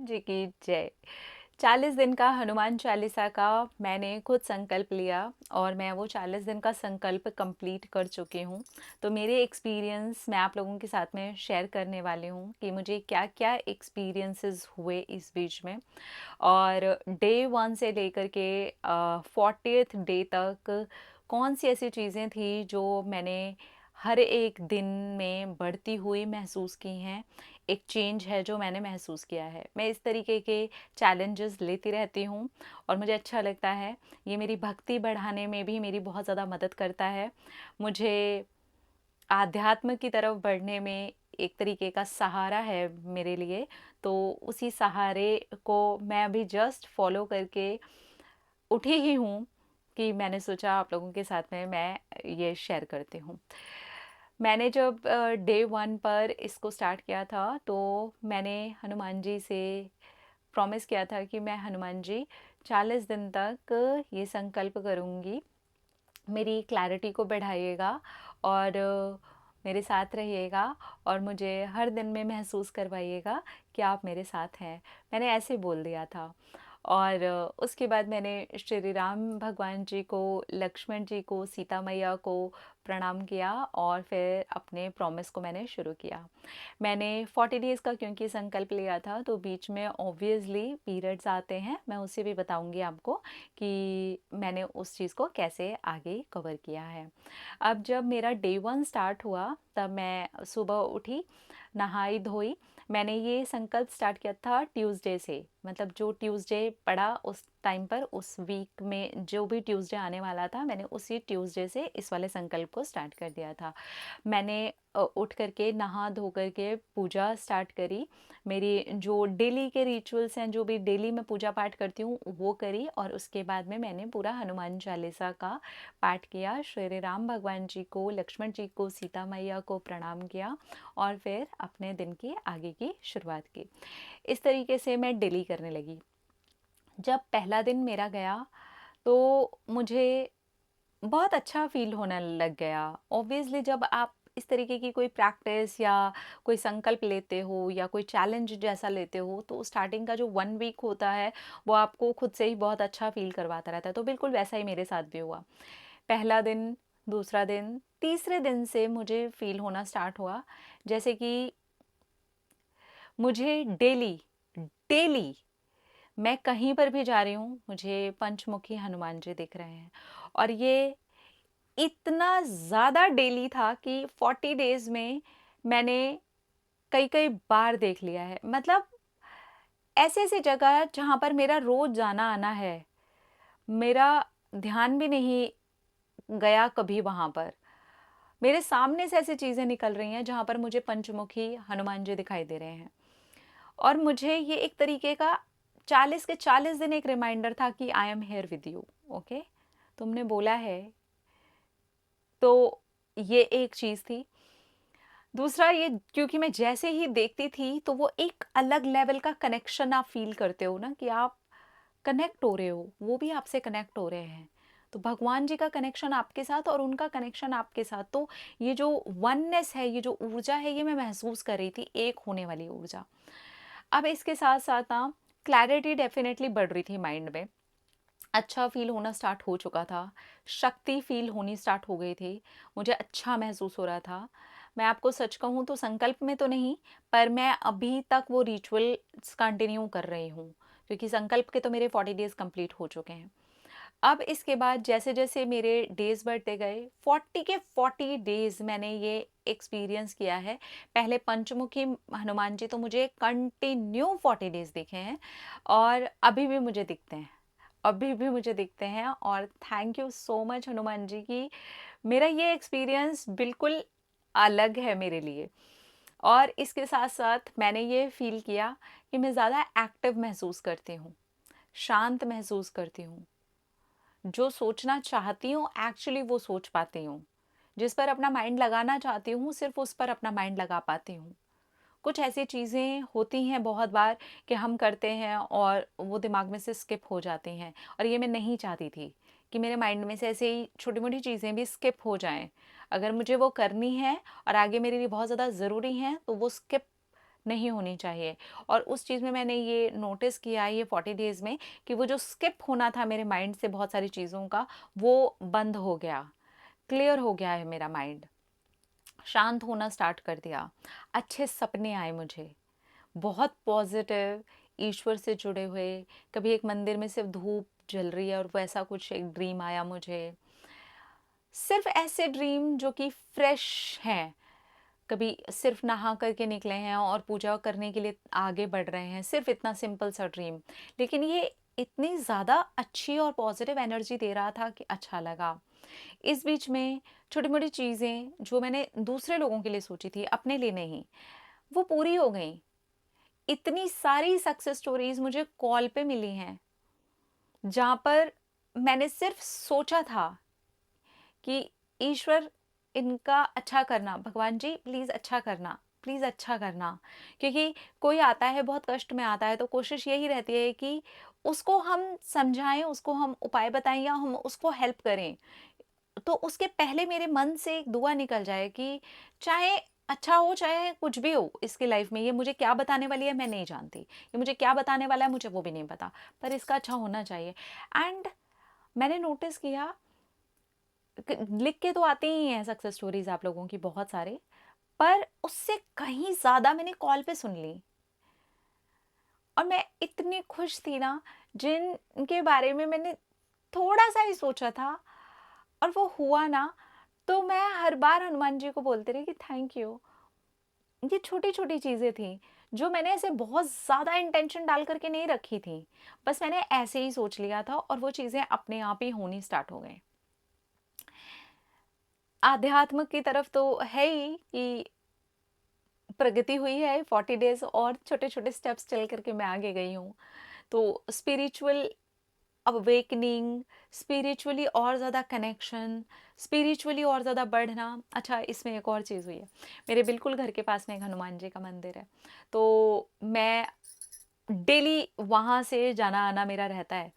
जी की जय। 40 दिन का हनुमान चालीसा का मैंने खुद संकल्प लिया और मैं वो 40 दिन का संकल्प कंप्लीट कर चुकी हूँ। तो मेरे एक्सपीरियंस मैं आप लोगों के साथ में शेयर करने वाली हूँ कि मुझे क्या-क्या एक्सपीरियंसेस हुए इस बीच में। और डे 1 से लेकर के 40th डे तक कौन सी ऐसी चीज़ें थी जो मैंने हर एक दिन में बढ़ती हुई महसूस की हैं। एक चेंज है जो मैंने महसूस किया है। मैं इस तरीके के चैलेंजेस लेती रहती हूँ और मुझे अच्छा लगता है। ये मेरी भक्ति बढ़ाने में भी मेरी बहुत ज़्यादा मदद करता है। मुझे आध्यात्म की तरफ बढ़ने में एक तरीके का सहारा है मेरे लिए। तो उसी सहारे को मैं अभी जस्ट फॉलो करके उठी ही हूँ कि मैंने सोचा आप लोगों के साथ में मैं ये शेयर करती हूँ। मैंने जब डे 1 पर इसको स्टार्ट किया था तो मैंने हनुमान जी से प्रॉमिस किया था कि मैं हनुमान जी 40 दिन तक ये संकल्प करूँगी, मेरी क्लैरिटी को बढ़ाइएगा और मेरे साथ रहिएगा और मुझे हर दिन में महसूस करवाइएगा कि आप मेरे साथ हैं। मैंने ऐसे बोल दिया था। और उसके बाद मैंने श्री राम भगवान जी को, लक्ष्मण जी को, सीता मैया को प्रणाम किया और फिर अपने प्रॉमिस को मैंने शुरू किया। मैंने 40 डेज़ का क्योंकि संकल्प लिया था तो बीच में ऑब्वियसली पीरियड्स आते हैं, मैं उसे भी बताऊंगी आपको कि मैंने उस चीज़ को कैसे आगे कवर किया है। अब जब मेरा डे 1 स्टार्ट हुआ तब मैं सुबह उठी, नहाई धोई। मैंने ये संकल्प स्टार्ट किया था ट्यूसडे से, मतलब जो ट्यूसडे पड़ा उस टाइम पर, उस वीक में जो भी ट्यूसडे आने वाला था मैंने उसी ट्यूसडे से इस वाले संकल्प को स्टार्ट कर दिया था। मैंने उठ करके नहा धो करके पूजा स्टार्ट करी। मेरी जो डेली के रिचुअल्स हैं, जो भी डेली मैं पूजा पाठ करती हूँ वो करी और उसके बाद में मैंने पूरा हनुमान चालीसा का पाठ किया। श्री राम भगवान जी को, लक्ष्मण जी को, सीता मैया को प्रणाम किया और फिर अपने दिन की आगे की शुरुआत की। इस तरीके से मैं डेली करने लगी। जब पहला दिन मेरा गया तो मुझे बहुत अच्छा फ़ील होने लग गया। ऑब्वियसली जब आप इस तरीके की कोई प्रैक्टिस या कोई संकल्प लेते हो या कोई चैलेंज जैसा लेते हो तो स्टार्टिंग का जो 1 वीक होता है वो आपको खुद से ही बहुत अच्छा फ़ील करवाता रहता है। तो बिल्कुल वैसा ही मेरे साथ भी हुआ। पहला दिन, दूसरा दिन, तीसरे दिन से मुझे फ़ील होना स्टार्ट हुआ जैसे कि मुझे डेली, डेली मैं कहीं पर भी जा रही हूँ, मुझे पंचमुखी हनुमान जी दिख रहे हैं। और ये इतना ज़्यादा डेली था कि 40 डेज़ में मैंने कई-कई बार देख लिया है। मतलब ऐसे-ऐसे जगह जहाँ पर मेरा रोज़ जाना-आना है, मेरा ध्यान भी नहीं गया कभी वहाँ पर। मेरे सामने से ऐसी चीज़ें निकल रही हैं जहाँ पर मुझे पंचमुखी हनुमान जी दिखाई दे रहे हैं। और मुझे ये एक तरीके का 40 के 40 दिन एक रिमाइंडर था कि I am here with you, okay? तुमने बोला है। तो ये एक चीज़ थी। दूसरा ये क्योंकि मैं जैसे ही देखती थी तो वो एक अलग लेवल का कनेक्शन आप फ़ील करते हो ना कि आप कनेक्ट हो रहे हो, वो भी आपसे कनेक्ट हो रहे हैं। तो भगवान जी का कनेक्शन आपके साथ और उनका कनेक्शन आपके साथ। तो ये जो वननेस है, ये जो ऊर्जा है, ये मैं महसूस कर रही थी, एक होने वाली ऊर्जा। अब इसके साथ-साथ ना क्लैरिटी डेफ़िनेटली बढ़ रही थी माइंड में। अच्छा फ़ील होना स्टार्ट हो चुका था, शक्ति फ़ील होनी स्टार्ट हो गई थी, मुझे अच्छा महसूस हो रहा था। मैं आपको सच कहूँ तो संकल्प में तो नहीं, पर मैं अभी तक वो रिचुअल्स कंटिन्यू कर रही हूँ, क्योंकि संकल्प के तो मेरे 40 डेज़ कंप्लीट हो चुके हैं। अब इसके बाद जैसे-जैसे मेरे डेज़ बढ़ते गए, 40 के 40 डेज़ मैंने ये एक्सपीरियंस किया है। पहले पंचमुखी हनुमान जी तो मुझे कंटिन्यू 40 डेज़ दिखे हैं और अभी भी मुझे दिखते हैं। अभी भी मुझे दिखते हैं और thank you so much Hanuman ji की मेरा ये एक्सपीरियंस बिल्कुल अलग है मेरे लिए। और इसके साथ-साथ मैंने ये फ़ील किया कि मैं ज़्यादा एक्टिव महसूस करती हूँ, शांत महसूस करती हूँ। जो सोचना चाहती हूँ एक्चुअली वो सोच पाती हूँ। जिस पर अपना माइंड लगाना चाहती हूँ सिर्फ़ उस पर अपना माइंड लगा पाती हूँ। कुछ ऐसी चीज़ें होती हैं बहुत बार कि हम करते हैं और वो दिमाग में से स्किप हो जाती हैं और ये मैं नहीं चाहती थी कि मेरे माइंड में से ऐसे ही छोटी-मोटी चीज़ें भी स्किप हो जाएँ। अगर मुझे वो करनी है और आगे मेरे लिए बहुत ज़्यादा ज़रूरी हैं तो वो स्किप नहीं होनी चाहिए। और उस चीज़ में मैंने ये नोटिस किया ये 40 डेज़ में कि वो जो स्किप होना था मेरे माइंड से बहुत सारी चीज़ों का, वो बंद हो गया, क्लियर हो गया है मेरा माइंड, शांत होना स्टार्ट कर दिया। अच्छे सपने आए मुझे, बहुत पॉजिटिव, ईश्वर से जुड़े हुए। कभी एक मंदिर में सिर्फ धूप जल रही है और वैसा कुछ एक ड्रीम आया मुझे। सिर्फ ऐसे ड्रीम जो कि फ्रेश हैं, कभी सिर्फ नहा करके निकले हैं और पूजा करने के लिए आगे बढ़ रहे हैं, सिर्फ इतना सिंपल सा ड्रीम, लेकिन ये इतनी ज़्यादा अच्छी और पॉजिटिव एनर्जी दे रहा था कि अच्छा लगा। इस बीच में छोटी मोटी चीज़ें जो मैंने दूसरे लोगों के लिए सोची थी, अपने लिए नहीं, वो पूरी हो गई। इतनी सारी सक्सेस स्टोरीज मुझे कॉल पे मिली हैं, जहाँ पर मैंने सिर्फ सोचा था कि ईश्वर इनका अच्छा करना, भगवान जी प्लीज़ अच्छा करना, प्लीज़ अच्छा करना। क्योंकि कोई आता है बहुत कष्ट में आता है तो कोशिश यही रहती है कि उसको हम समझाएं, उसको हम उपाय बताएं या हम उसको हेल्प करें। तो उसके पहले मेरे मन से एक दुआ निकल जाए कि चाहे अच्छा हो चाहे कुछ भी हो इसकी लाइफ में, ये मुझे क्या बताने वाली है मैं नहीं जानती, ये मुझे क्या बताने वाला है मुझे वो भी नहीं पता, पर इसका अच्छा होना चाहिए। एंड मैंने नोटिस किया, लिख के तो आती ही हैं सक्सेस स्टोरीज आप लोगों की बहुत सारे, पर उससे कहीं ज़्यादा मैंने कॉल पे सुन ली। और मैं इतनी खुश थी ना, जिनके बारे में मैंने थोड़ा सा ही सोचा था और वो हुआ ना, तो मैं हर बार हनुमान जी को बोलती रही कि थैंक यू। ये छोटी छोटी चीज़ें थी जो मैंने ऐसे बहुत ज़्यादा इंटेंशन डाल करके नहीं रखी थी, बस मैंने ऐसे ही सोच लिया था और वो चीज़ें अपने आप ही होनी स्टार्ट हो गई। आध्यात्म की तरफ तो है ही कि प्रगति हुई है, 40 डेज और छोटे छोटे स्टेप्स चल करके मैं आगे गई हूँ। तो स्पिरिचुअल अवेकनिंग, स्पिरिचुअली और ज़्यादा कनेक्शन, स्पिरिचुअली और ज़्यादा बढ़ना। अच्छा, इसमें एक और चीज़ हुई है, मेरे बिल्कुल घर के पास में एक हनुमान जी का मंदिर है, तो मैं डेली वहाँ से जाना आना मेरा रहता है।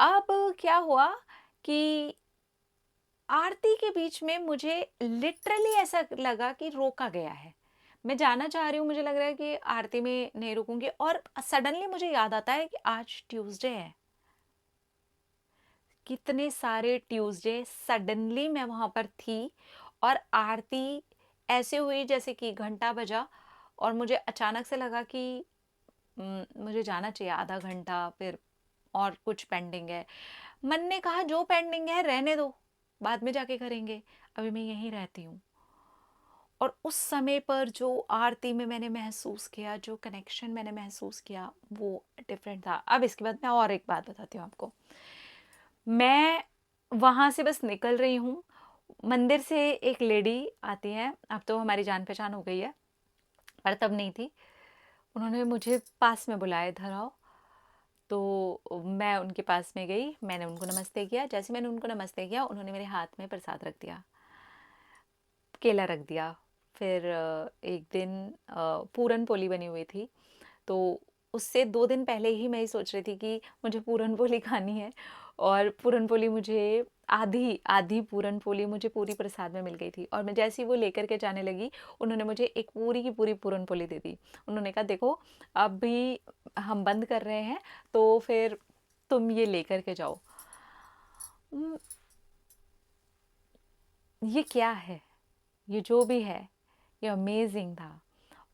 अब क्या हुआ कि आरती के बीच में मुझे लिटरली ऐसा लगा कि रोका गया है। मैं जाना चाह रही हूँ, मुझे लग रहा है कि आरती में नहीं रुकूंगी, और सडनली मुझे याद आता है कि आज ट्यूसडे है। कितने सारे ट्यूसडे सडनली मैं वहाँ पर थी और आरती ऐसे हुई जैसे कि घंटा बजा और मुझे अचानक से लगा कि मुझे जाना चाहिए आधा घंटा, फिर और कुछ पेंडिंग है। मन ने कहा जो पेंडिंग है रहने दो, बाद में जाके करेंगे, अभी मैं यहीं रहती हूँ। और उस समय पर जो आरती में मैंने महसूस किया, जो कनेक्शन मैंने महसूस किया, वो डिफरेंट था। अब इसके बाद मैं और एक बात बताती हूँ आपको। मैं वहाँ से बस निकल रही हूँ, मंदिर से एक लेडी आती है, अब तो हमारी जान पहचान हो गई है, पर तब नहीं थी। उन्होंने मुझे पास में बुलाया, इधर आओ। तो मैं उनके पास में गई, मैंने उनको नमस्ते किया। जैसे मैंने उनको नमस्ते किया, उन्होंने मेरे हाथ में प्रसाद रख दिया, केला रख दिया। फिर एक दिन पूरन पोली बनी हुई थी, तो उससे 2 दिन पहले ही मैं ये सोच रही थी कि मुझे पूरन पोली खानी है, और पूरन पोली मुझे आधी आधी पूरन पोली मुझे पूरी प्रसाद में मिल गई थी। और मैं जैसे ही वो लेकर के जाने लगी, उन्होंने मुझे एक पूरी की पूरी पूरन पोली दे दी। उन्होंने कहा देखो, अभी हम बंद कर रहे हैं, तो फिर तुम ये लेकर के जाओ। उम, ये क्या है? ये जो भी है, ये अमेजिंग था।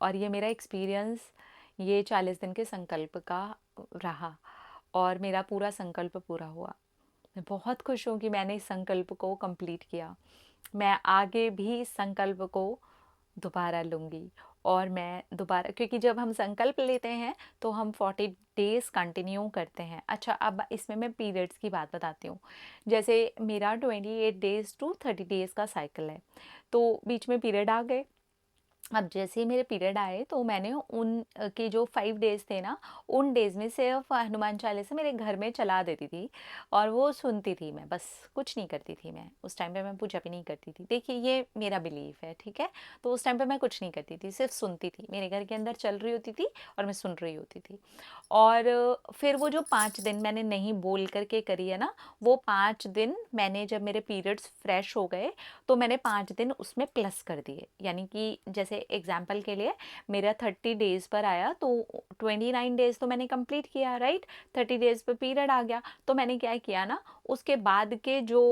और ये मेरा एक्सपीरियंस ये 40 दिन के संकल्प का रहा, और मेरा पूरा संकल्प पूरा हुआ। मैं बहुत खुश हूँ कि मैंने इस संकल्प को कंप्लीट किया। मैं आगे भी इस संकल्प को दोबारा लूँगी, और मैं दोबारा, क्योंकि जब हम संकल्प लेते हैं तो हम 40 डेज़ कंटिन्यू करते हैं। अच्छा, अब इसमें मैं पीरियड्स की बात बताती हूँ। जैसे मेरा 28 डेज़ टू 30 डेज़ का साइकिल है, तो बीच में पीरियड आ गए। अब जैसे ही मेरे पीरियड आए तो मैंने उन के जो 5 डेज़ थे ना, उन डेज़ में सिर्फ हनुमान चालीसा मेरे घर में चला देती थी और वो सुनती थी मैं, बस कुछ नहीं करती थी मैं। उस टाइम पे मैं पूजा भी नहीं करती थी। देखिए, ये मेरा बिलीफ है, ठीक है? तो उस टाइम पे मैं कुछ नहीं करती थी, सिर्फ सुनती थी। मेरे घर के अंदर चल रही होती थी और मैं सुन रही होती थी। और फिर वो जो 5 दिन मैंने नहीं बोल कर के करी है ना, वो 5 दिन मैंने, जब मेरे पीरियड्स फ्रेश हो गए, तो मैंने 5 दिन उसमें प्लस कर दिए। यानी कि जैसे जैसे एग्जांपल के लिए मेरा 30 डेज़ पर आया तो 29 डेज़ तो मैंने कंप्लीट किया, राइट? 30 डेज़ पे पीरियड आ गया, तो मैंने क्या किया ना, उसके बाद के जो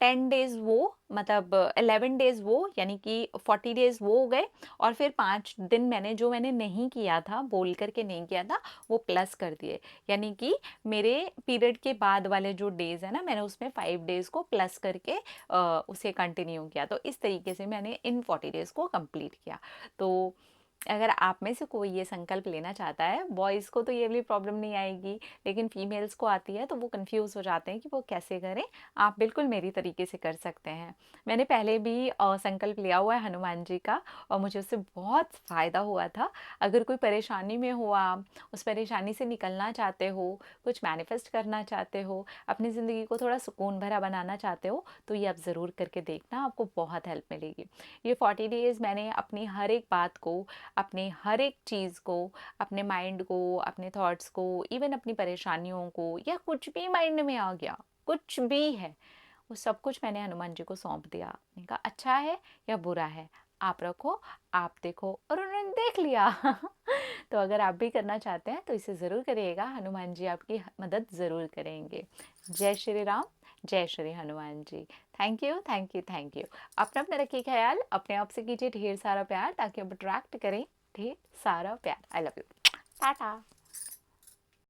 10 डेज़ वो मतलब 11 डेज़ वो यानी कि 40 डेज़ वो हो गए, और फिर 5 दिन मैंने नहीं किया था, बोल कर के नहीं किया था, वो प्लस कर दिए। यानी कि मेरे पीरियड के बाद वाले जो डेज़ है ना, मैंने उसमें 5 डेज़ को प्लस करके उसे कंटिन्यू किया। तो इस तरीके से मैंने इन 40 डेज़ को कंप्लीट किया। तो अगर आप में से कोई ये संकल्प लेना चाहता है, बॉयज़ को तो ये वाली प्रॉब्लम नहीं आएगी, लेकिन फीमेल्स को आती है तो वो कंफ्यूज हो जाते हैं कि वो कैसे करें। आप बिल्कुल मेरी तरीके से कर सकते हैं। मैंने पहले भी संकल्प लिया हुआ है हनुमान जी का, और मुझे उससे बहुत फ़ायदा हुआ था। अगर कोई परेशानी में हो, आप उस परेशानी से निकलना चाहते हो, कुछ मैनिफेस्ट करना चाहते हो, अपनी ज़िंदगी को थोड़ा सुकून भरा बनाना चाहते हो, तो ये आप ज़रूर करके देखना, आपको बहुत हेल्प मिलेगी। ये 40 डेज़ मैंने अपनी हर एक बात को, अपने हर एक चीज़ को, अपने माइंड को, अपने थॉट्स को, इवन अपनी परेशानियों को, या कुछ भी माइंड में आ गया, कुछ भी है, वो सब कुछ मैंने हनुमान जी को सौंप दिया। मैंने कहा अच्छा है या बुरा है, आप रखो, आप देखो, और उन्होंने देख लिया। तो अगर आप भी करना चाहते हैं तो इसे ज़रूर करिएगा, हनुमान जी आपकी मदद ज़रूर करेंगे। जय श्री राम, जय Shri Hanuman ji. Thank you, thank you, thank you. अपना अपना रखिए ख्याल, अपने आप से कीजिए ढेर सारा प्यार, ताकि आप अट्रैक्ट करें ढेर सारा प्यार। I love you. टाटा।